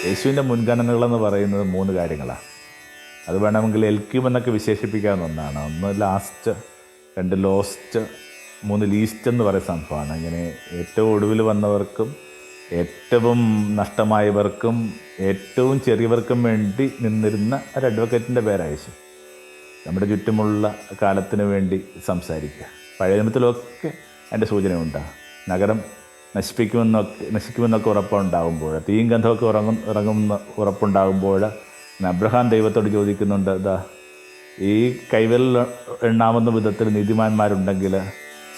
യേശുവിൻ്റെ മുൻഗണനകളെന്ന് പറയുന്നത് 3 കാര്യങ്ങളാണ്. അത് വേണമെങ്കിൽ എന്നൊക്കെ വിശേഷിപ്പിക്കാവുന്ന ഒന്നാണ്. 1 ലാസ്റ്റ്, 2 ലോസ്റ്റ്, 3 ലീസ്റ്റ് എന്ന് പറയുന്ന സംഭവമാണ്. ഇങ്ങനെ ഏറ്റവും ഒടുവിൽ വന്നവർക്കും ഏറ്റവും നഷ്ടമായവർക്കും ഏറ്റവും ചെറിയവർക്കും വേണ്ടി നിന്നിരുന്ന ഒരു അഡ്വക്കേറ്റിൻ്റെ പേരാണ് യേശു. നമ്മുടെ ചുറ്റുമുള്ള കാലത്തിന് വേണ്ടി സംസാരിക്കുക. പഴയ നിയമത്തിലൊക്കെ അതിൻ്റെ സൂചനയുണ്ട്. നഗരം നശിക്കുമെന്നൊക്കെ ഉറപ്പുണ്ടാകുമ്പോൾ, തീയും ഗന്ധമൊക്കെ ഇറങ്ങുന്ന ഉറപ്പുണ്ടാകുമ്പോൾ അബ്രഹാം ദൈവത്തോട് ചോദിക്കുന്നുണ്ട്, ഈ കൈവിരൽ എണ്ണാവുന്ന വിധത്തിൽ നീതിമാന്മാരുണ്ടെങ്കിൽ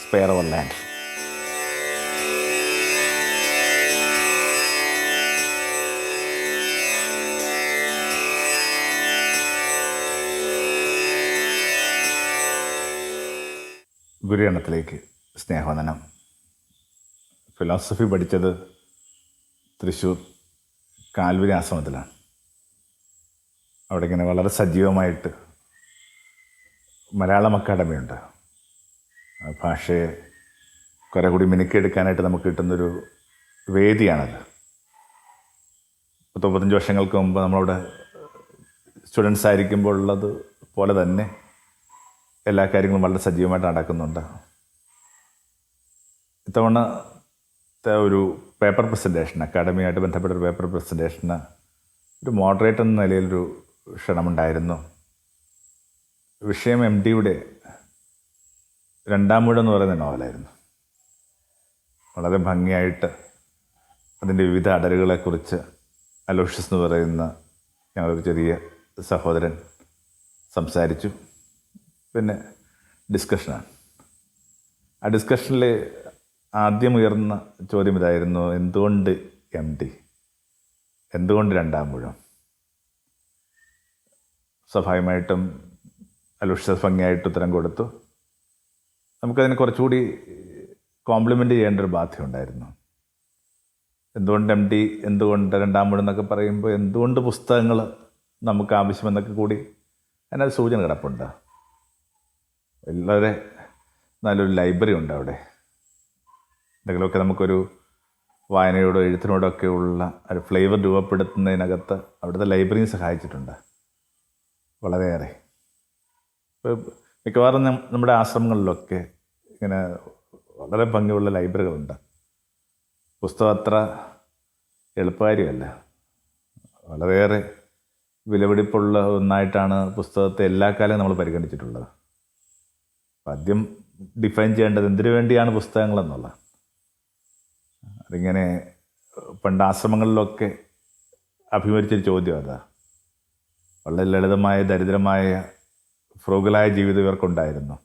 സ്പെയർ അവർ ലാൻഡ്. ഗുരുഗണത്തിലേക്ക് സ്നേഹവന്ദനം. ഫിലോസഫി പഠിച്ചത് തൃശ്ശൂർ കാൽവരി ആശ്രമത്തിലാണ്. അവിടെ ഇങ്ങനെ വളരെ സജീവമായിട്ട് മലയാളം അക്കാഡമിയുണ്ട്. ഭാഷയെ കുറെ കൂടി മിനുക്കിയെടുക്കാനായിട്ട് നമുക്ക് കിട്ടുന്നൊരു വേദിയാണത്. 35 വർഷങ്ങൾക്ക് മുമ്പ് നമ്മളവിടെ സ്റ്റുഡൻസ് ആയിരിക്കുമ്പോൾ ഉള്ളത് പോലെ തന്നെ എല്ലാ കാര്യങ്ങളും വളരെ സജീവമായിട്ട് നടക്കുന്നുണ്ട്. ഇത്തവണത്തെ ഒരു പേപ്പർ പ്രസൻറ്റേഷൻ, അക്കാഡമിയായിട്ട് ബന്ധപ്പെട്ട ഒരു പേപ്പർ പ്രസൻറ്റേഷന് ഒരു മോഡറേറ്റർ എന്ന നിലയിലൊരു ക്ഷണമുണ്ടായിരുന്നു. വിഷയം MDയുടെ 2-ാം മൂഴം എന്ന് പറയുന്ന നോവലായിരുന്നു. വളരെ ഭംഗിയായിട്ട് അതിൻ്റെ വിവിധ അടരുകളെക്കുറിച്ച് അലോഷ്യസ് എന്ന് പറയുന്ന ഞങ്ങളൊരു ചെറിയ സഹോദരൻ സംസാരിച്ചു. പിന്നെ ഡിസ്കഷനാണ്. ആ ഡിസ്കഷനിൽ ആദ്യം ഉയർന്ന ചോദ്യം ഇതായിരുന്നു: എന്തുകൊണ്ട് MD, എന്തുകൊണ്ട് 2-ാം മൂഴം? സ്വാഭാവികമായിട്ടും അലോഷ്യസ് ഭംഗിയായിട്ട് ഉത്തരം കൊടുത്തു. നമുക്കതിനെ കുറച്ചുകൂടി കോംപ്ലിമെൻ്റ് ചെയ്യേണ്ട ഒരു ബാധ്യതയുണ്ടായിരുന്നു. എന്തുകൊണ്ട് MD, എന്തുകൊണ്ട് 2-ാം മൂഴം എന്നൊക്കെ പറയുമ്പോൾ എന്തുകൊണ്ട് പുസ്തകങ്ങൾ നമുക്ക് ആവശ്യമെന്നൊക്കെ കൂടി അതിനൊരു സൂചന കിടപ്പുണ്ട്. വളരെ നല്ലൊരു ലൈബ്രറി ഉണ്ട് അവിടെ. എന്തെങ്കിലുമൊക്കെ നമുക്കൊരു വായനയോടോ എഴുത്തിനോടോ ഒക്കെ ഉള്ള ഒരു ഫ്ലേവർ രൂപപ്പെടുത്തുന്നതിനകത്ത് അവിടുത്തെ ലൈബ്രറിയും സഹായിച്ചിട്ടുണ്ട് വളരെയേറെ. ഇപ്പോൾ മിക്കവാറും നമ്മുടെ ആശ്രമങ്ങളിലൊക്കെ ഇങ്ങനെ വളരെ ഭംഗിയുള്ള ലൈബ്രറികളുണ്ട്. പുസ്തകം അത്ര എളുപ്പകാര്യമല്ല. വളരെയേറെ വിലപിടിപ്പുള്ള ഒന്നായിട്ടാണ് പുസ്തകത്തെ എല്ലാ കാലവും നമ്മൾ പരിഗണിച്ചിട്ടുള്ളത്. ആദ്യം ഡിഫൈൻ ചെയ്യേണ്ടത് എന്തിനു വേണ്ടിയാണ് പുസ്തകങ്ങളെന്നുള്ള. അതിങ്ങനെ പണ്ട് ആശ്രമങ്ങളിലൊക്കെ അഭിമുഖിച്ചൊരു ചോദ്യം അതാ. വളരെ ലളിതമായ, ദരിദ്രമായ, ഫ്രൂഗലായ ജീവിതം ഇവർക്കുണ്ടായിരുന്നു.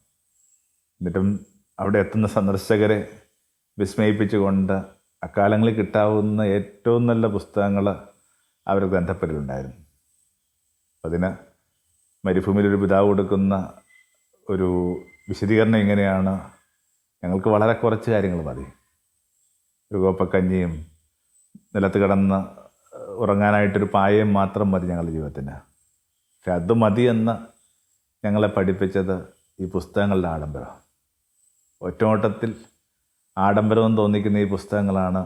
എന്നിട്ടും അവിടെ എത്തുന്ന സന്ദർശകരെ വിസ്മയിപ്പിച്ചുകൊണ്ട് അക്കാലങ്ങളിൽ കിട്ടാവുന്ന ഏറ്റവും നല്ല പുസ്തകങ്ങൾ അവർ ഗ്രന്ഥപ്പരിലുണ്ടായിരുന്നു. അതിന് മരുഭൂമിയിലൊരു പിതാവ് കൊടുക്കുന്ന ഒരു വിശദീകരണം ഇങ്ങനെയാണ്: ഞങ്ങൾക്ക് വളരെ കുറച്ച് കാര്യങ്ങൾ മതി. ഒരു കോപ്പക്കഞ്ഞിയും നിലത്ത് കിടന്ന് ഉറങ്ങാനായിട്ടൊരു പായയും മാത്രം മതി ഞങ്ങളുടെ ജീവിതത്തിന്. പക്ഷെ അത് മതിയെന്ന് ഞങ്ങളെ പഠിപ്പിച്ചത് ഈ പുസ്തകങ്ങളുടെ ആഡംബരം. ഒറ്റനോട്ടത്തിൽ ആഡംബരമെന്ന് തോന്നിക്കുന്ന ഈ പുസ്തകങ്ങളാണ്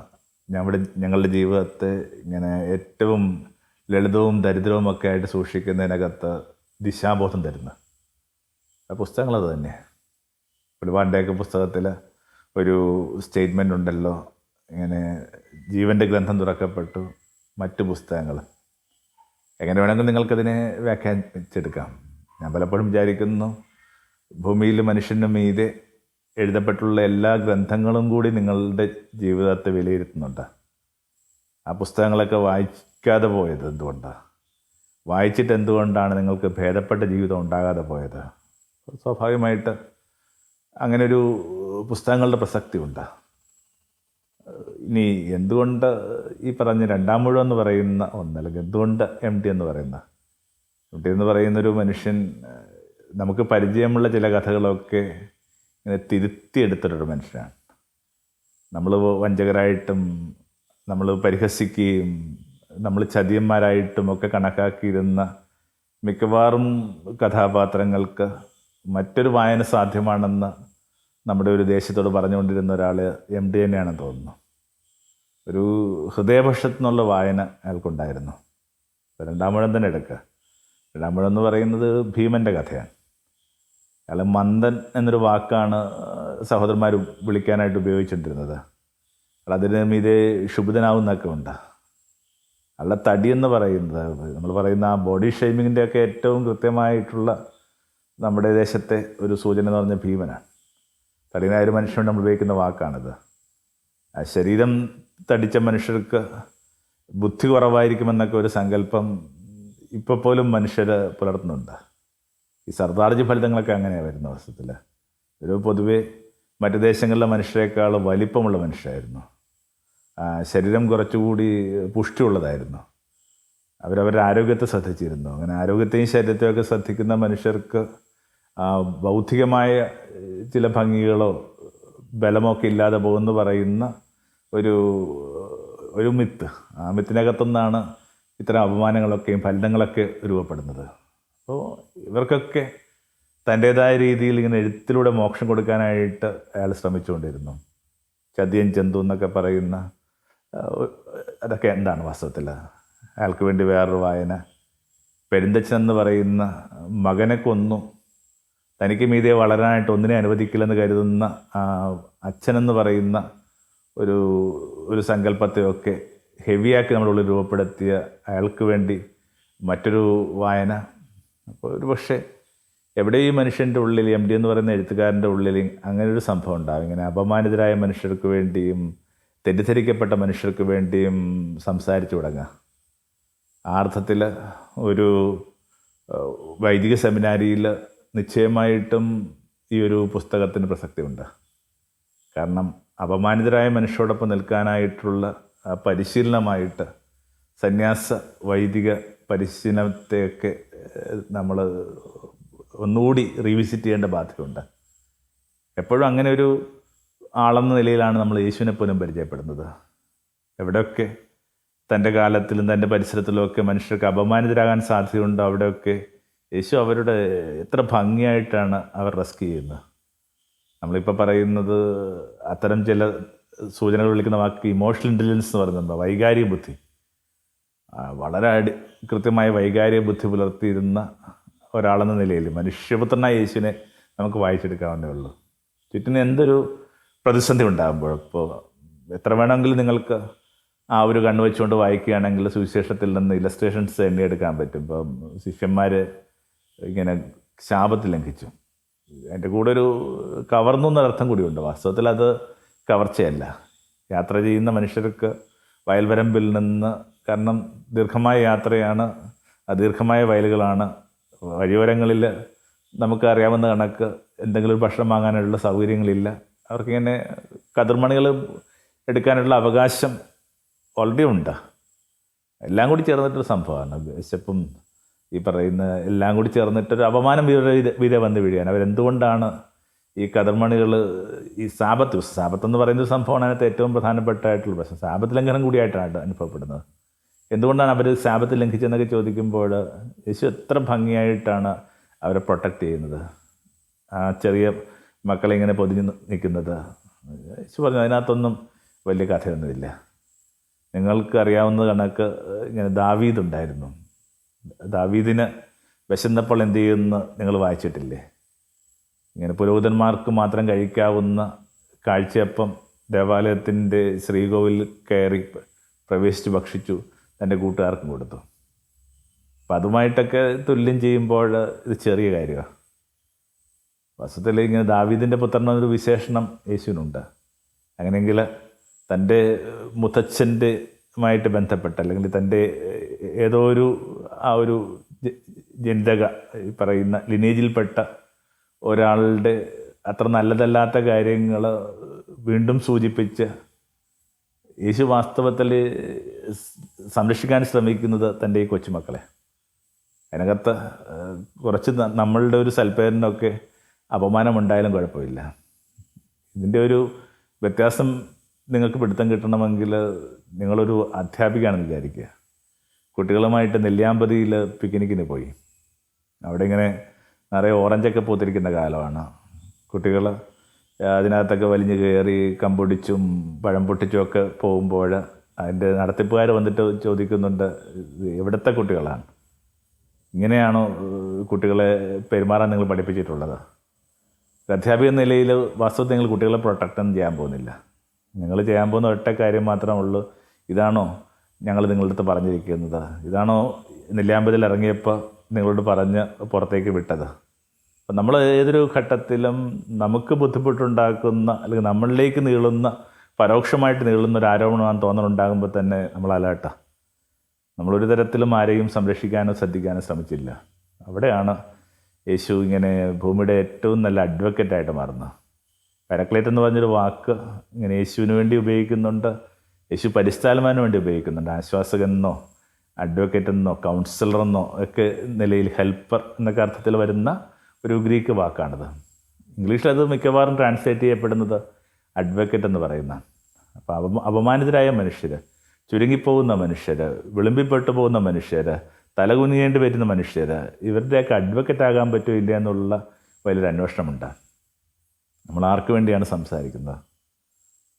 ഞങ്ങളുടെ ജീവിതത്തെ ഇങ്ങനെ ഏറ്റവും ലളിതവും ദരിദ്രവുമൊക്കെ ആയിട്ട് സൂക്ഷിക്കുന്നതിനകത്ത് ദിശാബോധം തരുന്നത്. ആ പുസ്തകങ്ങളത് തന്നെ. ഒരുപാടിൻ്റെയൊക്കെ പുസ്തകത്തിൽ ഒരു സ്റ്റേറ്റ്മെൻ്റ് ഉണ്ടല്ലോ, ഇങ്ങനെ ജീവൻ്റെ ഗ്രന്ഥം തുറക്കപ്പെട്ടു, മറ്റു പുസ്തകങ്ങൾ. എങ്ങനെ വേണമെങ്കിൽ നിങ്ങൾക്കതിനെ വ്യാഖ്യാനിച്ചെടുക്കാം. ഞാൻ പലപ്പോഴും വിചാരിക്കുന്നു, ഭൂമിയിൽ മനുഷ്യന് മീതെ എഴുതപ്പെട്ടുള്ള എല്ലാ ഗ്രന്ഥങ്ങളും കൂടി നിങ്ങളുടെ ജീവിതത്തെ വിലയിരുത്തുന്നുണ്ട്. ആ പുസ്തകങ്ങളൊക്കെ വായിക്കാതെ പോയത് എന്തുകൊണ്ടാണ്? വായിച്ചിട്ട് എന്തുകൊണ്ടാണ് നിങ്ങൾക്ക് ഭേദപ്പെട്ട ജീവിതം ഉണ്ടാകാതെ പോയത്? സ്വാഭാവികമായിട്ട് അങ്ങനൊരു പുസ്തകങ്ങളുടെ പ്രസക്തി ഉണ്ട്. ഇനി എന്തുകൊണ്ട് ഈ പറഞ്ഞ 2-ാം മൂഴം എന്ന് പറയുന്ന ഒന്ന്, അല്ലെങ്കിൽ എന്തുകൊണ്ട് MD എന്ന് പറയുന്നൊരു മനുഷ്യൻ നമുക്ക് പരിചയമുള്ള ചില കഥകളൊക്കെ ഇങ്ങനെ തിരുത്തിയെടുത്തിട്ടൊരു മനുഷ്യനാണ്. നമ്മൾ വഞ്ചകരായിട്ടും നമ്മൾ പരിഹസിക്കുകയും നമ്മൾ ചതിയന്മാരായിട്ടും ഒക്കെ കണക്കാക്കിയിരുന്ന മിക്കവാറും കഥാപാത്രങ്ങൾക്ക് മറ്റൊരു വായന സാധ്യമാണെന്ന് നമ്മുടെ ഒരു ദേശത്തോട് പറഞ്ഞുകൊണ്ടിരുന്ന ഒരാൾ MD തന്നെയാണെന്ന് തോന്നുന്നു. ഒരു ഹൃദയപക്ഷത്തു നിന്നുള്ള വായന അയാൾക്കുണ്ടായിരുന്നു. രണ്ടാം മുഴം തന്നെ എടുക്കുക. രണ്ടാം മുഴം എന്ന് പറയുന്നത് ഭീമൻ്റെ കഥയാണ്. അയാൾ മന്ദൻ എന്നൊരു വാക്കാണ് സഹോദരന്മാർ വിളിക്കാനായിട്ട് ഉപയോഗിച്ചുകൊണ്ടിരുന്നത്. അതിന് മീതെ ക്ഷുഭിതനാവുന്നൊക്കെ ഉണ്ട്. അയാളുടെ തടി എന്ന് പറയുന്നത് നമ്മൾ പറയുന്ന ആ ബോഡി ഷെയ്മിങ്ങിൻ്റെയൊക്കെ ഏറ്റവും കൃത്യമായിട്ടുള്ള നമ്മുടെ ദേശത്തെ ഒരു സൂചന എന്ന് പറഞ്ഞ ഭീമനാണ്. തടിയനായ ഒരു മനുഷ്യനോട് നമ്മൾ ഉപയോഗിക്കുന്ന വാക്കാണിത്. ആ ശരീരം തടിച്ച മനുഷ്യർക്ക് ബുദ്ധി കുറവായിരിക്കുമെന്നൊക്കെ ഒരു സങ്കല്പം ഇപ്പോൾ പോലും മനുഷ്യർ പുലർത്തുന്നുണ്ട്. ഈ സർദാർജി ഫലിതങ്ങളൊക്കെ അങ്ങനെയാണ് വരുന്ന അവസരത്തിൽ. ഒരു പൊതുവെ മറ്റു ദേശങ്ങളിലെ മനുഷ്യരെക്കാൾ വലിപ്പമുള്ള മനുഷ്യരായിരുന്നു. ശരീരം കുറച്ചുകൂടി പുഷ്ടിയുള്ളതായിരുന്നു. അവരവരുടെ ആരോഗ്യത്തെ ശ്രദ്ധിച്ചിരുന്നു. അങ്ങനെ ആരോഗ്യത്തെയും ശരീരത്തെയും ഒക്കെ ശ്രദ്ധിക്കുന്ന മനുഷ്യർക്ക് ബൗദ്ധികമായ ചില ഭംഗികളോ ബലമോ ഒക്കെ ഇല്ലാതെ പോകുമെന്ന് പറയുന്ന ഒരു മിത്ത്. ആ മിത്തിനകത്തുനിന്നാണ് ഇത്തരം അപമാനങ്ങളൊക്കെയും ഫലിതങ്ങളൊക്കെ രൂപപ്പെടുന്നത്. അപ്പോൾ ഇവർക്കൊക്കെ തൻ്റേതായ രീതിയിൽ ഇങ്ങനെ എഴുത്തിലൂടെ മോക്ഷം കൊടുക്കാനായിട്ട് അയാൾ ശ്രമിച്ചുകൊണ്ടിരുന്നു. ചതിയൻ ചന്തു എന്നൊക്കെ പറയുന്ന അതൊക്കെ എന്താണ് വാസ്തവത്തിൽ? അയാൾക്ക് വേണ്ടി വേറൊരു വായന. പെരുന്തച്ഛൻ എന്ന് പറയുന്ന മകനെ കൊന്നു തനിക്ക് മീതെ വളരാനായിട്ട് ഒന്നിനെ അനുവദിക്കില്ലെന്ന് കരുതുന്ന അച്ഛനെന്ന് പറയുന്ന ഒരു സങ്കല്പത്തെയൊക്കെ ഹെവിയാക്കി നമ്മളുള്ളിൽ രൂപപ്പെടുത്തിയ അയാൾക്ക് വേണ്ടി മറ്റൊരു വായന. അപ്പോൾ ഒരു പക്ഷേ എവിടെ ഈ മനുഷ്യൻ്റെ ഉള്ളിൽ എം ഡി എന്ന് പറയുന്ന എഴുത്തുകാരൻ്റെ ഉള്ളിൽ അങ്ങനെ ഒരു സംഭവം ഉണ്ടാകും. ഇങ്ങനെ അപമാനിതരായ മനുഷ്യർക്ക് വേണ്ടിയും തെറ്റിദ്ധരിക്കപ്പെട്ട മനുഷ്യർക്ക് വേണ്ടിയും സംസാരിച്ചു തുടങ്ങുക. ആ അർത്ഥത്തിൽ ഒരു വൈദിക സെമിനാരിയിൽ നിശ്ചയമായിട്ടും ഈ ഒരു പുസ്തകത്തിന് പ്രസക്തിയുണ്ട്. കാരണം അപമാനിതരായ മനുഷ്യരോടൊപ്പം നിൽക്കാനായിട്ടുള്ള പരിശീലനമായിട്ട് സന്യാസ വൈദിക പരിശീലനത്തെയൊക്കെ നമ്മൾ ഒന്നുകൂടി റീവിസിറ്റ് ചെയ്യേണ്ട ബാധ്യതയുണ്ട്. എപ്പോഴും അങ്ങനെ ഒരു ആളെന്ന നിലയിലാണ് നമ്മൾ യേശുവിനെ പോലും പരിചയപ്പെടുന്നത്. എവിടെയൊക്കെ തൻ്റെ കാലത്തിലും തൻ്റെ പരിസരത്തിലുമൊക്കെ മനുഷ്യർക്ക് അപമാനിതരാകാൻ സാധ്യതയുണ്ടോ അവിടെയൊക്കെ യേശു അവരുടെ എത്ര ഭംഗിയായിട്ടാണ് അവർ റെസ്ക്യൂ ചെയ്യുന്നത്. നമ്മളിപ്പോൾ പറയുന്നത് അത്തരം ചില സൂചനകൾ വിളിക്കുന്ന വാക്ക് ഇമോഷണൽ ഇൻ്റലിജൻസ് എന്ന് പറയുന്നത് വൈകാരിക ബുദ്ധി. വളരെ കൃത്യമായ വൈകാരിക ബുദ്ധി പുലർത്തിയിരുന്ന ഒരാളെന്ന നിലയിൽ മനുഷ്യപുത്രനായ യേശുവിനെ നമുക്ക് വായിച്ചെടുക്കാവുന്നേ ഉള്ളൂ. ചുറ്റിന് എന്തൊരു പ്രതിസന്ധി ഉണ്ടാകുമ്പോൾ ഇപ്പോൾ എത്ര വേണമെങ്കിലും നിങ്ങൾക്ക് ആ ഒരു കണ്ണ് വെച്ചുകൊണ്ട് വായിക്കുകയാണെങ്കിൽ സുവിശേഷത്തിൽ നിന്ന് ഇലസ്ട്രേഷൻസ് എണ്ണിയെടുക്കാൻ പറ്റും. ഇപ്പം ശിഷ്യന്മാർ ഇങ്ങനെ ശാപത്ത് ലംഘിച്ചു, അതിൻ്റെ കൂടെ ഒരു കവർന്നു എന്നൊരർത്ഥം കൂടിയുണ്ട്. വാസ്തവത്തിൽ അത് കവർച്ചയല്ല. യാത്ര ചെയ്യുന്ന മനുഷ്യർക്ക് വയൽവരമ്പിൽ നിന്ന്, കാരണം ദീർഘമായ യാത്രയാണ്, ദീർഘമായ വയലുകളാണ്, വഴിയോരങ്ങളിൽ നമുക്കറിയാവുന്ന കണക്ക് എന്തെങ്കിലും ഒരു ഭക്ഷണം വാങ്ങാനുള്ള സൗകര്യങ്ങളില്ല. അവർക്കിങ്ങനെ കതിർമണികൾ എടുക്കാനുള്ള അവകാശം ഓൾറെഡി ഉണ്ട്. എല്ലാം കൂടി ചേർന്നിട്ടൊരു സംഭവമാണ്. വിശപ്പും ഈ പറയുന്ന എല്ലാം കൂടി ചേർന്നിട്ടൊരു അപമാനം വീരെ വന്ന് വീഴുകയാണ്. അവരെന്തുകൊണ്ടാണ് ഈ കതിർമണികൾ ഈ സാപത്തെന്ന് പറയുന്നൊരു സംഭവമാണ് അതിനകത്ത് ഏറ്റവും പ്രധാനപ്പെട്ടായിട്ടുള്ള പ്രശ്നം. സാപത്ത് ലംഘനം കൂടിയായിട്ടാണ് അനുഭവപ്പെടുന്നത്. എന്തുകൊണ്ടാണ് അവർ സാപത്ത് ലംഘിച്ചെന്നൊക്കെ ചോദിക്കുമ്പോൾ യേശു എത്ര ഭംഗിയായിട്ടാണ് അവരെ പ്രൊട്ടക്റ്റ് ചെയ്യുന്നത്. ആ ചെറിയ മക്കളെ ഇങ്ങനെ പൊതിഞ്ഞ് നിൽക്കുന്നത്. യേശു പറഞ്ഞു അതിനകത്തൊന്നും വലിയ കഥയൊന്നുമില്ല. നിങ്ങൾക്ക് അറിയാവുന്ന കണക്ക് ഇങ്ങനെ ദാവീദുണ്ടായിരുന്നു. ദാവീദിന് വിശന്നപ്പോൾ എന്ത് ചെയ്യുമെന്ന് നിങ്ങൾ വായിച്ചിട്ടില്ലേ? ഇങ്ങനെ പുരോഹിതന്മാർക്ക് മാത്രം കഴിക്കാവുന്ന കാഴ്ചയപ്പം ദേവാലയത്തിൻ്റെ ശ്രീകോവിൽ കയറി പ്രവേശിച്ച് ഭക്ഷിച്ചു, തൻ്റെ കൂട്ടുകാർക്കും കൊടുത്തു. അപ്പം അതുമായിട്ടൊക്കെ തുല്യം ചെയ്യുമ്പോൾ ഇത് ചെറിയ കാര്യമാണ്. വസ്തുത്തിൽ ഇങ്ങനെ ദാവീദിൻ്റെ പുത്രൻ എന്നൊരു വിശേഷണം യേശുവിനുണ്ട്. അങ്ങനെയെങ്കിൽ തൻ്റെ മുത്തച്ഛൻ്റെമായിട്ട് ബന്ധപ്പെട്ട അല്ലെങ്കിൽ തൻ്റെ ഏതോ ഒരു ജനിതക ഈ പറയുന്ന ലിനേജിൽപ്പെട്ട ഒരാളുടെ അത്ര നല്ലതല്ലാത്ത കാര്യങ്ങൾ വീണ്ടും സൂചിപ്പിച്ച് യേശു വാസ്തവത്തിൽ സംരക്ഷിക്കാൻ ശ്രമിക്കുന്നത് തൻ്റെ ഈ കൊച്ചുമക്കളെ. അതിനകത്ത് കുറച്ച് നമ്മളുടെ ഒരു സൽപ്പേരിനൊക്കെ അപമാനമുണ്ടായാലും കുഴപ്പമില്ല. ഇതിൻ്റെ ഒരു വ്യത്യാസം നിങ്ങൾക്ക് പിടുത്തം കിട്ടണമെങ്കിൽ നിങ്ങളൊരു അധ്യാപികയാണെന്ന് വിചാരിക്കുക. കുട്ടികളുമായിട്ട് നെല്ലിയാമ്പതിയിൽ പിക്നിക്കിന് പോയി. അവിടെ ഇങ്ങനെ നിറയെ ഓറഞ്ചൊക്കെ പൂത്തിരിക്കുന്ന കാലമാണ്. കുട്ടികൾ അതിനകത്തൊക്കെ വലിഞ്ഞു കയറി കമ്പൊടിച്ചും പഴം പൊട്ടിച്ചും ഒക്കെ പോകുമ്പോൾ അതിൻ്റെ നടത്തിപ്പുകാർ വന്നിട്ട് ചോദിക്കുന്നുണ്ട്, "ഇത് എവിടുത്തെ കുട്ടികളാണ്? ഇങ്ങനെയാണോ കുട്ടികളെ പെരുമാറാൻ നിങ്ങൾ പഠിപ്പിച്ചിട്ടുള്ളത്?" ഒരു അധ്യാപിക എന്ന നിലയിൽ വാസ്തവത്തിൽ നിങ്ങൾ കുട്ടികളെ പ്രൊട്ടക്റ്റൊന്നും ചെയ്യാൻ പോകുന്നില്ല. നിങ്ങൾ ചെയ്യാൻ പോകുന്ന ഒറ്റ കാര്യം മാത്രമേ ഉള്ളൂ, ഇതാണോ ഞങ്ങൾ നിങ്ങളുടെ അടുത്ത് പറഞ്ഞിരിക്കുന്നത്? ഇതാണോ നെല്ലിയാമ്പതിൽ ഇറങ്ങിയപ്പോൾ നിങ്ങളോട് പറഞ്ഞ് പുറത്തേക്ക് വിട്ടത്? അപ്പം നമ്മൾ ഏതൊരു ഘട്ടത്തിലും നമുക്ക് ബുദ്ധിമുട്ടുണ്ടാക്കുന്ന അല്ലെങ്കിൽ നമ്മളിലേക്ക് നീളുന്ന, പരോക്ഷമായിട്ട് നീളുന്ന ഒരു ആരോപണമാണെന്ന് തോന്നലുണ്ടാകുമ്പോൾ തന്നെ നമ്മൾ അലേർട്ടാണ്. നമ്മളൊരു തരത്തിലും ആരെയും സംരക്ഷിക്കാനോ ശ്രദ്ധിക്കാനോ ശ്രമിച്ചില്ല. അവിടെയാണ് യേശു ഇങ്ങനെ ഭൂമിയുടെ ഏറ്റവും നല്ല അഡ്വക്കേറ്റായിട്ട് മാറുന്നത്. പാരക്ലേറ്റ് എന്ന് പറഞ്ഞൊരു വാക്ക് ഇങ്ങനെ യേശുവിന് വേണ്ടി ഉപയോഗിക്കുന്നുണ്ട്, യേശു പരിസ്ഥാലമാന് വേണ്ടി ഉപയോഗിക്കുന്നുണ്ട്. ആശ്വാസകനെന്നോ അഡ്വക്കേറ്റ് എന്നോ കൗൺസിലർ എന്നോ ഒക്കെ നിലയിൽ ഹെൽപ്പർ എന്നൊക്കെ അർത്ഥത്തിൽ വരുന്ന ഒരു ഗ്രീക്ക് വാക്കാണിത്. ഇംഗ്ലീഷിൽ അത് മിക്കവാറും ട്രാൻസ്ലേറ്റ് ചെയ്യപ്പെടുന്നത് അഡ്വക്കേറ്റ് എന്ന് പറയുന്ന. അപ്പോൾ അപമാനിതരായ മനുഷ്യർ, ചുരുങ്ങിപ്പോകുന്ന മനുഷ്യർ, വിളിമ്പിപ്പെട്ടു പോകുന്ന മനുഷ്യർ, തലകുനിയേണ്ടി വരുന്ന മനുഷ്യർ, ഇവരുടെയൊക്കെ അഡ്വക്കേറ്റ് ആകാൻ പറ്റുമോ ഇല്ല എന്നുള്ള വലിയൊരു അന്വേഷണമുണ്ട്. നമ്മൾ ആർക്ക് വേണ്ടിയാണ് സംസാരിക്കുന്നത്?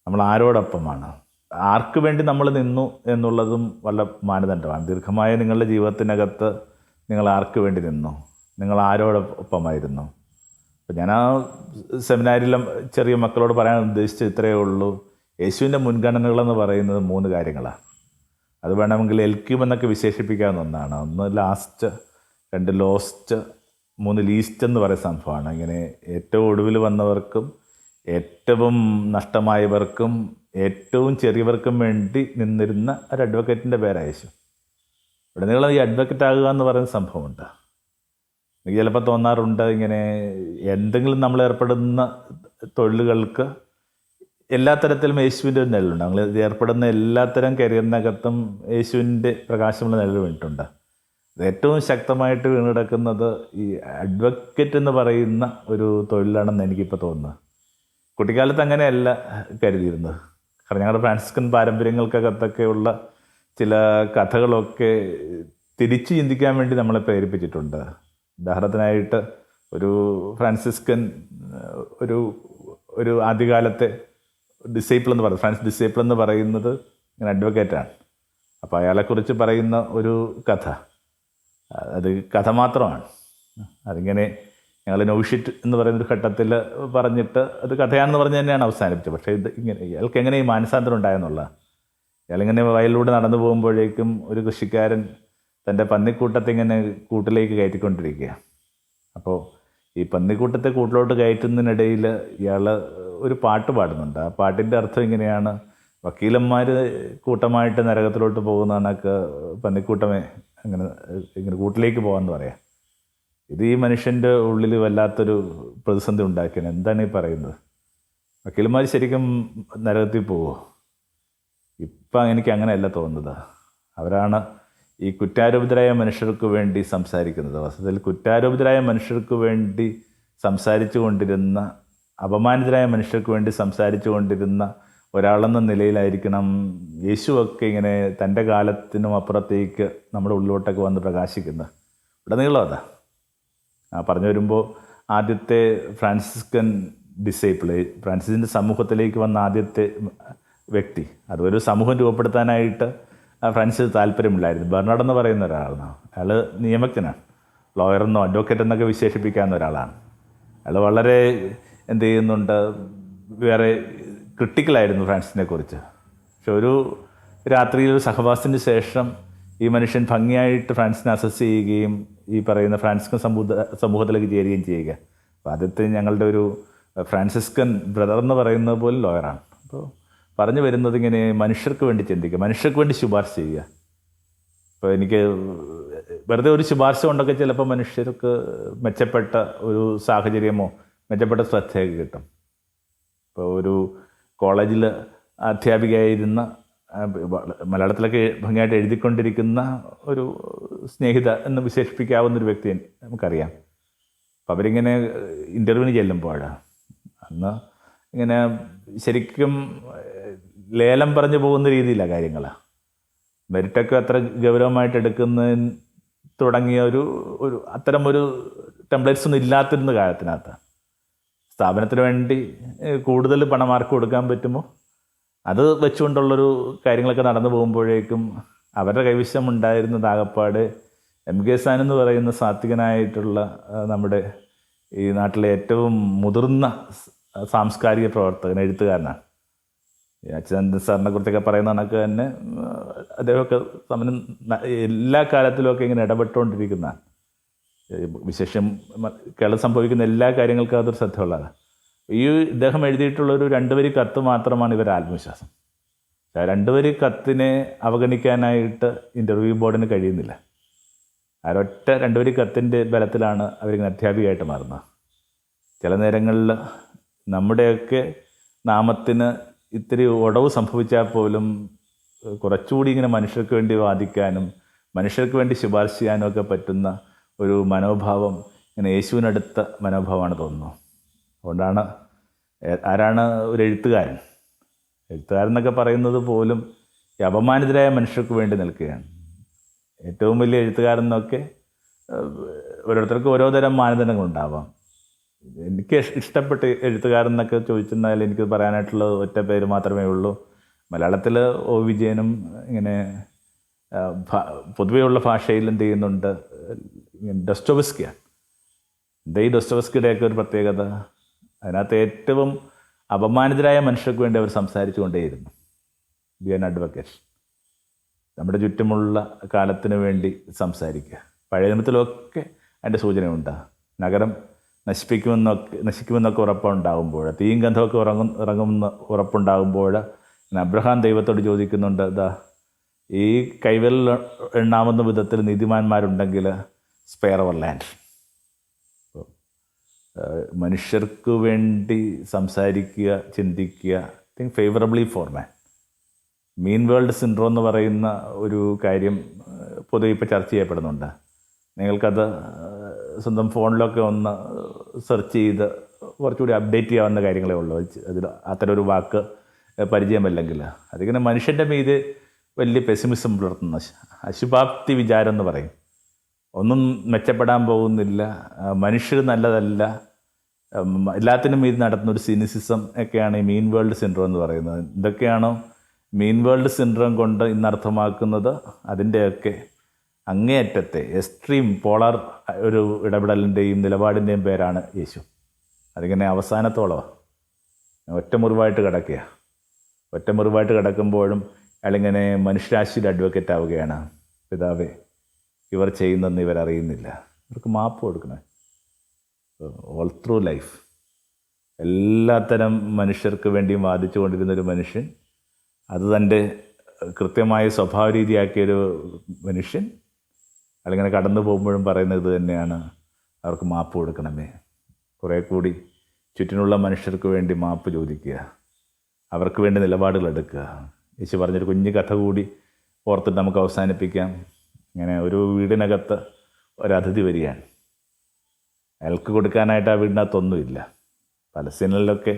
നമ്മൾ ആരോടൊപ്പമാണ്? ആർക്ക് വേണ്ടി നമ്മൾ നിന്നു എന്നുള്ളതും വല്ല മാനദണ്ഡമാണ്. ദീർഘമായ നിങ്ങളുടെ ജീവിതത്തിനകത്ത് നിങ്ങൾ ആർക്ക് വേണ്ടി നിന്നു? നിങ്ങൾ ആരോടൊപ്പമായിരുന്നു? അപ്പോൾ ഞാൻ ആ സെമിനാരിലും ചെറിയ മക്കളോട് പറയാൻ ഉദ്ദേശിച്ചത് ഇത്രയേ ഉള്ളൂ. യേശുവിൻ്റെ മുൻഗണനകളെന്ന് പറയുന്നത് 3 കാര്യങ്ങളാണ്. അത് വേണമെങ്കിൽ എൽക്യൂം എന്നൊക്കെ വിശേഷിപ്പിക്കാവുന്ന ഒന്നാണ്. 1 ലാസ്റ്റ്, 2 ലോസ്റ്റ്, 3 ലീസ്റ്റ് എന്ന് പറയുന്ന സംഭവമാണ്. ഇങ്ങനെ ഏറ്റവും ഒടുവിൽ വന്നവർക്കും ഏറ്റവും നഷ്ടമായവർക്കും ഏറ്റവും ചെറിയവർക്കും വേണ്ടി നിന്നിരുന്ന ഒരു അഡ്വക്കേറ്റിൻ്റെ പേരാണ് യേശു. ഇവിടെ നിങ്ങൾ ഈ അഡ്വക്കേറ്റ് ആകുക എന്ന് പറയുന്ന സംഭവമുണ്ട്. എനിക്ക് ചിലപ്പോൾ തോന്നാറുണ്ട്, ഇങ്ങനെ എന്തെങ്കിലും നമ്മൾ ഏർപ്പെടുന്ന തൊഴിലുകൾക്ക് എല്ലാ തരത്തിലും യേശുവിൻ്റെ ഒരു നിഴലുണ്ട്. നമ്മൾ ഏർപ്പെടുന്ന എല്ലാത്തരം കരിയറിനകത്തും യേശുവിൻ്റെ പ്രകാശമുള്ള നിഴൽ വീണിട്ടുണ്ട്. അത് ഏറ്റവും ശക്തമായിട്ട് വീണ് കിടക്കുന്നത് ഈ അഡ്വക്കേറ്റ് എന്ന് പറയുന്ന ഒരു തൊഴിലാണെന്ന് എനിക്കിപ്പോൾ തോന്നുന്നത്. കുട്ടിക്കാലത്ത് അങ്ങനെയല്ല കരുതിയിരുന്നത്. കാരണം ഞങ്ങളുടെ ഫ്രാൻസിസ്കൻ പാരമ്പര്യങ്ങൾക്കകത്തൊക്കെയുള്ള ചില കഥകളൊക്കെ തിരിച്ച് ചിന്തിക്കാൻ വേണ്ടി നമ്മളെ പ്രേരിപ്പിച്ചിട്ടുണ്ട്. ഉദാഹരണത്തിനായിട്ട് ഒരു ഫ്രാൻസിസ്കൻ ഒരു ആദ്യകാലത്തെ ഡിസൈപ്പിൾ എന്ന് പറയുന്നത്, ഫ്രാൻസ് ഡിസൈപ്പിൾ എന്ന് പറയുന്നത് ഇങ്ങനെ അഡ്വക്കേറ്റാണ്. അപ്പോൾ അയാളെക്കുറിച്ച് പറയുന്ന ഒരു കഥ, അത് കഥ മാത്രമാണ്. അതിങ്ങനെ ഞങ്ങൾ നോവിഷ്യറ്റ് എന്ന് പറയുന്നൊരു ഘട്ടത്തിൽ പറഞ്ഞിട്ട് അത് കഥയാണെന്ന് പറഞ്ഞ് തന്നെയാണ് അവസാനിപ്പിച്ചത്. പക്ഷേ ഇത് ഇങ്ങനെ ഇയാൾക്ക് എങ്ങനെ ഈ മാനസാന്തരം ഉണ്ടായെന്നുള്ള, ഇയാളിങ്ങനെ വയലിലൂടെ നടന്നു പോകുമ്പോഴേക്കും ഒരു കൃഷിക്കാരൻ തൻ്റെ പന്നിക്കൂട്ടത്തെ ഇങ്ങനെ കൂട്ടിലേക്ക് കയറ്റിക്കൊണ്ടിരിക്കുക. അപ്പോൾ ഈ പന്നിക്കൂട്ടത്തെ കൂട്ടിലോട്ട് കയറ്റുന്നതിനിടയിൽ ഇയാൾ ഒരു പാട്ട് പാടുന്നുണ്ട്. ആ പാട്ടിൻ്റെ അർത്ഥം ഇങ്ങനെയാണ്: വക്കീലന്മാർ കൂട്ടമായിട്ട് നരകത്തിലോട്ട് പോകുന്ന കണക്ക് പന്നിക്കൂട്ടമേ ഇങ്ങനെ കൂട്ടിലേക്ക് പോകാമെന്ന് പറയാം. ഇത് ഈ മനുഷ്യൻ്റെ ഉള്ളിൽ വല്ലാത്തൊരു പ്രതിസന്ധി ഉണ്ടാക്കിയാണ്. എന്താണ് ഈ പറയുന്നത്? വക്കീലന്മാർ ശരിക്കും നരകത്തിൽ പോവുമോ? ഇപ്പം എനിക്ക് അങ്ങനെയല്ല തോന്നുന്നത്. അവരാണ് ഈ കുറ്റാരോപിതരായ മനുഷ്യർക്ക് വേണ്ടി സംസാരിക്കുന്നത്. വസ്തുതയിൽ കുറ്റാരോപിതരായ മനുഷ്യർക്ക് വേണ്ടി സംസാരിച്ചു കൊണ്ടിരുന്ന, അപമാനിതരായ മനുഷ്യർക്ക് വേണ്ടി സംസാരിച്ചു കൊണ്ടിരുന്ന ഒരാളെന്ന നിലയിലായിരിക്കണം യേശുവൊക്കെ ഇങ്ങനെ തൻ്റെ കാലത്തിനും അപ്പുറത്തേക്ക് നമ്മുടെ ഉള്ളിലോട്ടൊക്കെ വന്ന് പ്രകാശിക്കുന്നത്. ഉടനീളം അതാ പറഞ്ഞു വരുമ്പോൾ ആദ്യത്തെ ഫ്രാൻസിസ്കൻ ഡിസൈപ്പിൾ, ഫ്രാൻസിസിൻ്റെ സമൂഹത്തിലേക്ക് വന്ന ആദ്യത്തെ വ്യക്തി, അതൊരു സമൂഹം രൂപപ്പെടുത്താനായിട്ട് ഫ്രാൻസിസ് താല്പര്യമില്ലായിരുന്നു. ബെർണാഡ് എന്ന് പറയുന്ന ഒരാളാണ്. അയാൾ നിയമജ്ഞനാണ്, ലോയറെന്നോ അഡ്വക്കേറ്റ് എന്നൊക്കെ വിശേഷിപ്പിക്കാവുന്ന ഒരാളാണ്. അയാൾ വളരെ എന്ത് ചെയ്യുന്നുണ്ട്, വേറെ ക്രിട്ടിക്കലായിരുന്നു ഫ്രാൻസിസിനെ കുറിച്ച്. പക്ഷെ ഒരു രാത്രിയിൽ ഒരു സഹവാസത്തിന് ശേഷം ഈ മനുഷ്യൻ ഭംഗിയായിട്ട് ഫ്രാൻസിനെ അസസ് ചെയ്യുകയും ഈ പറയുന്ന ഫ്രാൻസിസ്കൻ സമൂഹത്തിലേക്ക് ചേരുകയും ചെയ്യുക. അപ്പോൾ ആദ്യത്തെ ഞങ്ങളുടെ ഒരു ഫ്രാൻസിസ്കൻ ബ്രദർ എന്ന് പറയുന്നത് പോലെ ലോയറാണ്. അപ്പോൾ പറഞ്ഞു വരുന്നത് ഇങ്ങനെ മനുഷ്യർക്ക് വേണ്ടി ചിന്തിക്കുക, മനുഷ്യർക്ക് വേണ്ടി ശുപാർശ ചെയ്യുക. ഇപ്പോൾ എനിക്ക് വെറുതെ ഒരു ശുപാർശ കൊണ്ടൊക്കെ ചിലപ്പോൾ മനുഷ്യർക്ക് മെച്ചപ്പെട്ട ഒരു സാഹചര്യമോ മെച്ചപ്പെട്ട ശ്രദ്ധയൊക്കെ കിട്ടും. ഇപ്പോൾ ഒരു കോളേജിൽ അധ്യാപികയായിരുന്ന, മലയാളത്തിലൊക്കെ ഭംഗിയായിട്ട് എഴുതിക്കൊണ്ടിരിക്കുന്ന ഒരു സ്നേഹിത എന്ന് വിശേഷിപ്പിക്കാവുന്നൊരു വ്യക്തി നമുക്കറിയാം. അപ്പോൾ അവരിങ്ങനെ ഇൻ്റർവ്യൂവിന് ചെല്ലുമ്പോഴാണ് അന്ന് ഇങ്ങനെ ശരിക്കും ലേലം പറഞ്ഞു പോകുന്ന രീതിയിലാണ് കാര്യങ്ങൾ. മെരിറ്റൊക്കെ അത്ര ഗൗരവമായിട്ട് എടുക്കുന്നതിന് തുടങ്ങിയ ഒരു അത്തരം ഒരു ടെംപ്ലേറ്റ്സ് ഒന്നും ഇല്ലാത്തിരുന്ന കാലത്തിനകത്ത് സ്ഥാപനത്തിന് വേണ്ടി കൂടുതൽ പണം ആർക്ക് കൊടുക്കാൻ പറ്റുമോ അത് വെച്ചുകൊണ്ടുള്ളൊരു കാര്യങ്ങളൊക്കെ നടന്നു പോകുമ്പോഴേക്കും അവരുടെ കൈവശം ഉണ്ടായിരുന്നത് ആകപ്പാട് MK സാൻ എന്ന് പറയുന്ന സാത്വികനായിട്ടുള്ള നമ്മുടെ ഈ നാട്ടിലെ ഏറ്റവും മുതിർന്ന സാംസ്കാരിക പ്രവർത്തകൻ, എഴുത്തുകാരനാണ്. ഈ അച്യുതാനന്ദൻ സാറിനെ കുറിച്ചൊക്കെ പറയുന്ന കണക്ക് തന്നെ അദ്ദേഹമൊക്കെ തമ്മിൽ എല്ലാ കാലത്തിലുമൊക്കെ ഇങ്ങനെ ഇടപെട്ടുകൊണ്ടിരിക്കുന്നതാണ്. വിശേഷം കേരളം സംഭവിക്കുന്ന എല്ലാ കാര്യങ്ങൾക്കും അതൊരു ശ്രദ്ധയുള്ളതാണ്. ഈ ഇദ്ദേഹം എഴുതിയിട്ടുള്ളൊരു 2 വരി കത്ത് മാത്രമാണ് ഇവരുടെ ആത്മവിശ്വാസം. 2 വരി കത്തിനെ അവഗണിക്കാനായിട്ട് ഇൻ്റർവ്യൂ ബോർഡിന് കഴിയുന്നില്ല. ഒരൊറ്റ 2 വരി കത്തിൻ്റെ ബലത്തിലാണ് അവരിങ്ങനെ അധ്യാപികയായിട്ട് മാറുന്നത്. ചില നേരങ്ങളിൽ നമ്മുടെയൊക്കെ നാമത്തിന് ഇത്തിരി ഉടവ് സംഭവിച്ചാൽ പോലും കുറച്ചുകൂടി ഇങ്ങനെ മനുഷ്യർക്ക് വേണ്ടി വാദിക്കാനും മനുഷ്യർക്ക് വേണ്ടി ശുപാർശ ചെയ്യാനും ഒക്കെ പറ്റുന്ന ഒരു മനോഭാവം ഇങ്ങനെ യേശുവിനടുത്ത മനോഭാവമാണ് തോന്നുന്നു. അതുകൊണ്ടാണ് ആരാണ് ഒരു എഴുത്തുകാരൻ എന്നൊക്കെ പറയുന്നത് പോലും ഈ അപമാനിതരായ മനുഷ്യർക്ക് വേണ്ടി നിൽക്കുകയാണ്. ഏറ്റവും വലിയ എഴുത്തുകാരെന്നൊക്കെ ഓരോരുത്തർക്കും ഓരോ തരം മാനദണ്ഡങ്ങളുണ്ടാവാം. എനിക്ക് ഇഷ്ടപ്പെട്ട എഴുത്തുകാരെന്നൊക്കെ ചോദിച്ചെന്നാൽ എനിക്ക് പറയാനായിട്ടുള്ളത് ഒറ്റ പേര് മാത്രമേ ഉള്ളൂ. മലയാളത്തിൽ ഒ വിജയനും ഇങ്ങനെ പൊതുവെയുള്ള ഭാഷയിൽ എന്ത് ചെയ്യുന്നുണ്ട്, ഡോസ്റ്റോവസ്കിയാണ്. ഈ ഡോസ്റ്റോവസ്കിയുടെയൊക്കെ ഒരു പ്രത്യേകത, അതിനകത്ത് ഏറ്റവും അപമാനിതരായ മനുഷ്യർക്ക് വേണ്ടി അവർ സംസാരിച്ചു കൊണ്ടേയിരുന്നു. ബി ആൻ അഡ്വക്കേറ്റ്, നമ്മുടെ ചുറ്റുമുള്ള കാലത്തിന് വേണ്ടി പഴയ നിയമത്തിലൊക്കെ അതിൻ്റെ സൂചനയുണ്ട്. നഗരം നശിക്കുമെന്നൊക്കെ ഉറപ്പുണ്ടാകുമ്പോൾ, തീയും ഗന്ധമൊക്കെ ഇറങ്ങുമെന്ന് ഉറപ്പുണ്ടാകുമ്പോൾ അബ്രഹാം ദൈവത്തോട് ചോദിക്കുന്നുണ്ട്, ഈ കൈവിരൽ എണ്ണാവുന്ന വിധത്തിൽ നീതിമാന്മാരുണ്ടെങ്കിൽ സ്പെയർ അവർ ലാൻഡ്. മനുഷ്യർക്ക് വേണ്ടി സംസാരിക്കുക, ചിന്തിക്കുക, തിങ്ക് ഫേവറബിളി ഫോർ മാൻ. മീൻ വേൾഡ് സിൻഡ്രോം എന്ന് പറയുന്ന ഒരു കാര്യം പൊതുവെ ഇപ്പോൾ ചർച്ച ചെയ്യപ്പെടുന്നുണ്ട്. നിങ്ങൾക്കത് സ്വന്തം ഫോണിലൊക്കെ ഒന്ന് സെർച്ച് ചെയ്ത് കുറച്ചുകൂടി അപ്ഡേറ്റ് ചെയ്യാവുന്ന കാര്യങ്ങളേ ഉള്ളൂ. അതിൽ അത്തരം ഒരു വാക്ക് പരിചയമല്ലെങ്കിൽ അതിങ്ങനെ മനുഷ്യൻ്റെ മീത് വലിയ പെസിമിസം പുലർത്തുന്ന അശുഭാപ്തി വിചാരം എന്ന് പറയും. ഒന്നും മെച്ചപ്പെടാൻ പോകുന്നില്ല, മനുഷ്യർ നല്ലതല്ല, എല്ലാത്തിനും മീത് നടത്തുന്ന ഒരു സിനിസിസം ഒക്കെയാണ് ഈ മീൻ വേൾഡ് സിൻഡ്രോം എന്ന് പറയുന്നത്. ഇതൊക്കെയാണോ മീൻ വേൾഡ് സിൻഡ്രോം കൊണ്ട് ഇന്നർത്ഥമാക്കുന്നത്? അതിൻ്റെയൊക്കെ അങ്ങേയറ്റത്തെ എക്സ്ട്രീം പോളാർ ഒരു ഇടപെടലിൻ്റെയും നിലപാടിൻ്റെയും പേരാണ് യേശു. അതിങ്ങനെ അവസാനത്തോളമാണ് ഒറ്റമുറിവായിട്ട് കിടക്കുമ്പോഴും അയാളിങ്ങനെ മനുഷ്യരാശിയുടെ അഡ്വക്കേറ്റ് ആവുകയാണ്. പിതാവേ, ഇവർ ചെയ്യുന്നതെന്ന് ഇവരറിയുന്നില്ല, ഇവർക്ക് മാപ്പ് കൊടുക്കണേ. ഓൾ ത്രൂ ലൈഫ് എല്ലാത്തരം മനുഷ്യർക്ക് വേണ്ടിയും വാദിച്ചു കൊണ്ടിരുന്നൊരു മനുഷ്യൻ, അത് തൻ്റെ കൃത്യമായ സ്വഭാവ രീതിയാക്കിയൊരു മനുഷ്യൻ അയാളിങ്ങനെ കടന്നു പോകുമ്പോഴും പറയുന്നത് ഇത് തന്നെയാണ്, അവർക്ക് മാപ്പ് കൊടുക്കണമേ. കുറേ കൂടി ചുറ്റിനുള്ള മനുഷ്യർക്ക് വേണ്ടി മാപ്പ് ചോദിക്കുക, അവർക്ക് വേണ്ടി നിലപാടുകൾ എടുക്കുക. യേശു പറഞ്ഞൊരു കുഞ്ഞു കഥ കൂടി ഓർത്തിട്ട് നമുക്ക് അവസാനിപ്പിക്കാം. ഇങ്ങനെ ഒരു വീടിനകത്ത് ഒരതിഥി വരികയാണ്. അയാൾക്ക് കൊടുക്കാനായിട്ട് ആ വീടിനകത്തൊന്നുമില്ല. പലസ്തീനിലൊക്കെ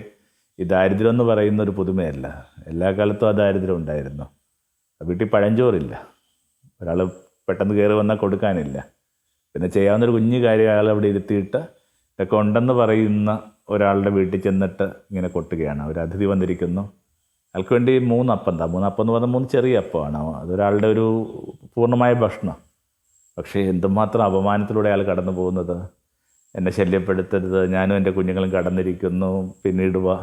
ഈ ദാരിദ്ര്യം എന്ന് പറയുന്ന ഒരു പുതുമയല്ല, എല്ലാ കാലത്തും ആ ദാരിദ്ര്യം ഉണ്ടായിരുന്നു. വീട്ടിൽ പഴഞ്ചോറില്ല, ഒരാൾ പെട്ടെന്ന് കയറി വന്നാൽ കൊടുക്കാനില്ല. പിന്നെ ചെയ്യാവുന്നൊരു കുഞ്ഞു കാര്യം അയാൾ അവിടെ ഇരുത്തിയിട്ട് ഇതൊക്കെ ഉണ്ടെന്ന് പറയുന്ന ഒരാളുടെ വീട്ടിൽ ചെന്നിട്ട് ഇങ്ങനെ കൊട്ടുകയാണ്. ഒരു അതിഥി വന്നിരിക്കുന്നു, അയാൾക്ക് വേണ്ടി 3 അപ്പം എന്ന് പറഞ്ഞാൽ 3 ചെറിയ അപ്പമാണ്. അതൊരാളുടെ ഒരു പൂർണ്ണമായ ഭക്ഷണം. പക്ഷേ എന്തുമാത്രം അപമാനത്തിലൂടെ അയാൾ കടന്നു പോകുന്നത്. എന്നെ ശല്യപ്പെടുത്തരുത്, ഞാനും എൻ്റെ കുഞ്ഞുങ്ങളും കടന്നിരിക്കുന്നു, പിന്നീട് വാ.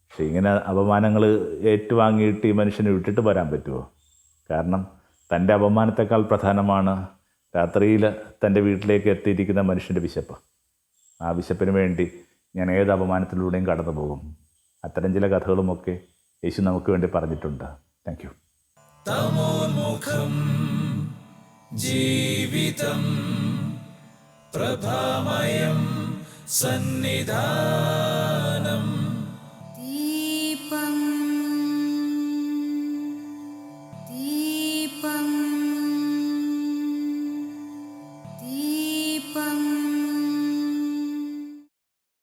പക്ഷേ ഇങ്ങനെ അപമാനങ്ങൾ ഏറ്റുവാങ്ങിയിട്ട് ഈ മനുഷ്യനെ വിട്ടിട്ട് വരാൻ പറ്റുമോ? കാരണം തൻ്റെ അപമാനത്തെക്കാൾ പ്രധാനമാണ് രാത്രിയിൽ തൻ്റെ വീട്ടിലേക്ക് എത്തിയിരിക്കുന്ന മനുഷ്യൻ്റെ വിശപ്പ്. ആ വിശപ്പിന് വേണ്ടി ഞാൻ ഏത് അപമാനത്തിലൂടെയും കടന്നു പോകും. അത്തരം ചില കഥകളുമൊക്കെ യേശു നമുക്ക് വേണ്ടി പറഞ്ഞിട്ടുണ്ട്. Thank you. തമോന്മുഖം ജീവിതം പ്രഭാമയം സന്നിധാനം.